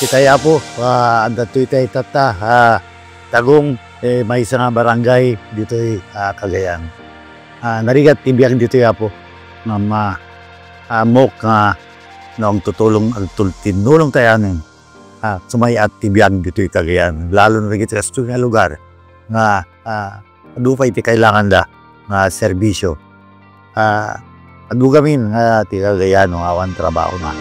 Kitaya po, dito itay tata, tagong may isa nga barangay dito Cagayan. Narigat tibiyang dito po, na mok nga noong tinulong tayo nun, sumay at tibiyang dito Cagayan. Lalo na rin sa nga lugar nga adupay ti kailangan da nga serbisyo. Adu gamin nga ti Cagayan awan trabaho na.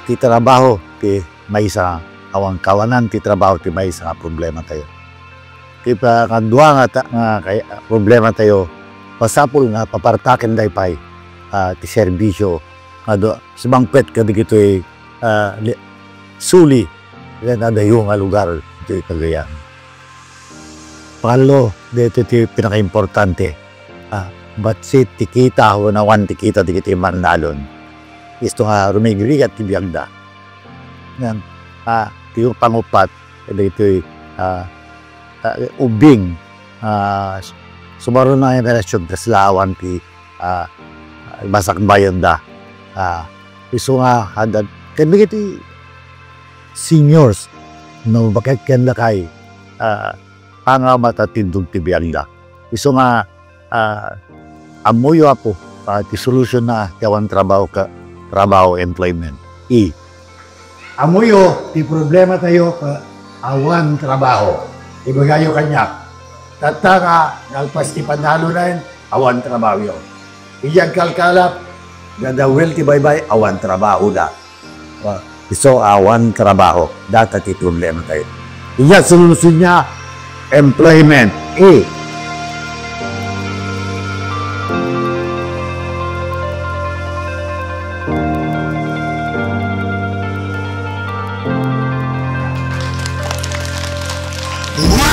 Ti trabaho ti may isa awang kawanan ti trabaho ti may isa nga problema tayo. Ti kadua nga problema tayo pasapul nga papartaken daypay ti serbisyo nga sumangpet kad dito suli na dayo nga lugar ti Cagayan. Pangalo dito ti pinakaimportante batsit ti kita nawan ti kita ti kiti Manalon. Isto nga rumigrigat ti biyagda. Yan, ti pangupat, ito'y ubing, sumaro na yung relasyon tas lawan ti basak bayan da. Isto nga, kaya ti seniors, no, bakit kanda kay panga matatindog ti biyagda. Isto nga, amuyo po, ti solusyon na kawan trabaho, employment. Amuyo, ti problema tayo awan trabaho. Ibagayo kanyak. Tata nga, nalpas ti panalo na yun, awan trabaho yun. Iyag kalkalap, gadawil ti baybay, awan trabaho da. So, awan trabaho. Data ti problema tayo. Iyag solusyon niya, employment. Wow!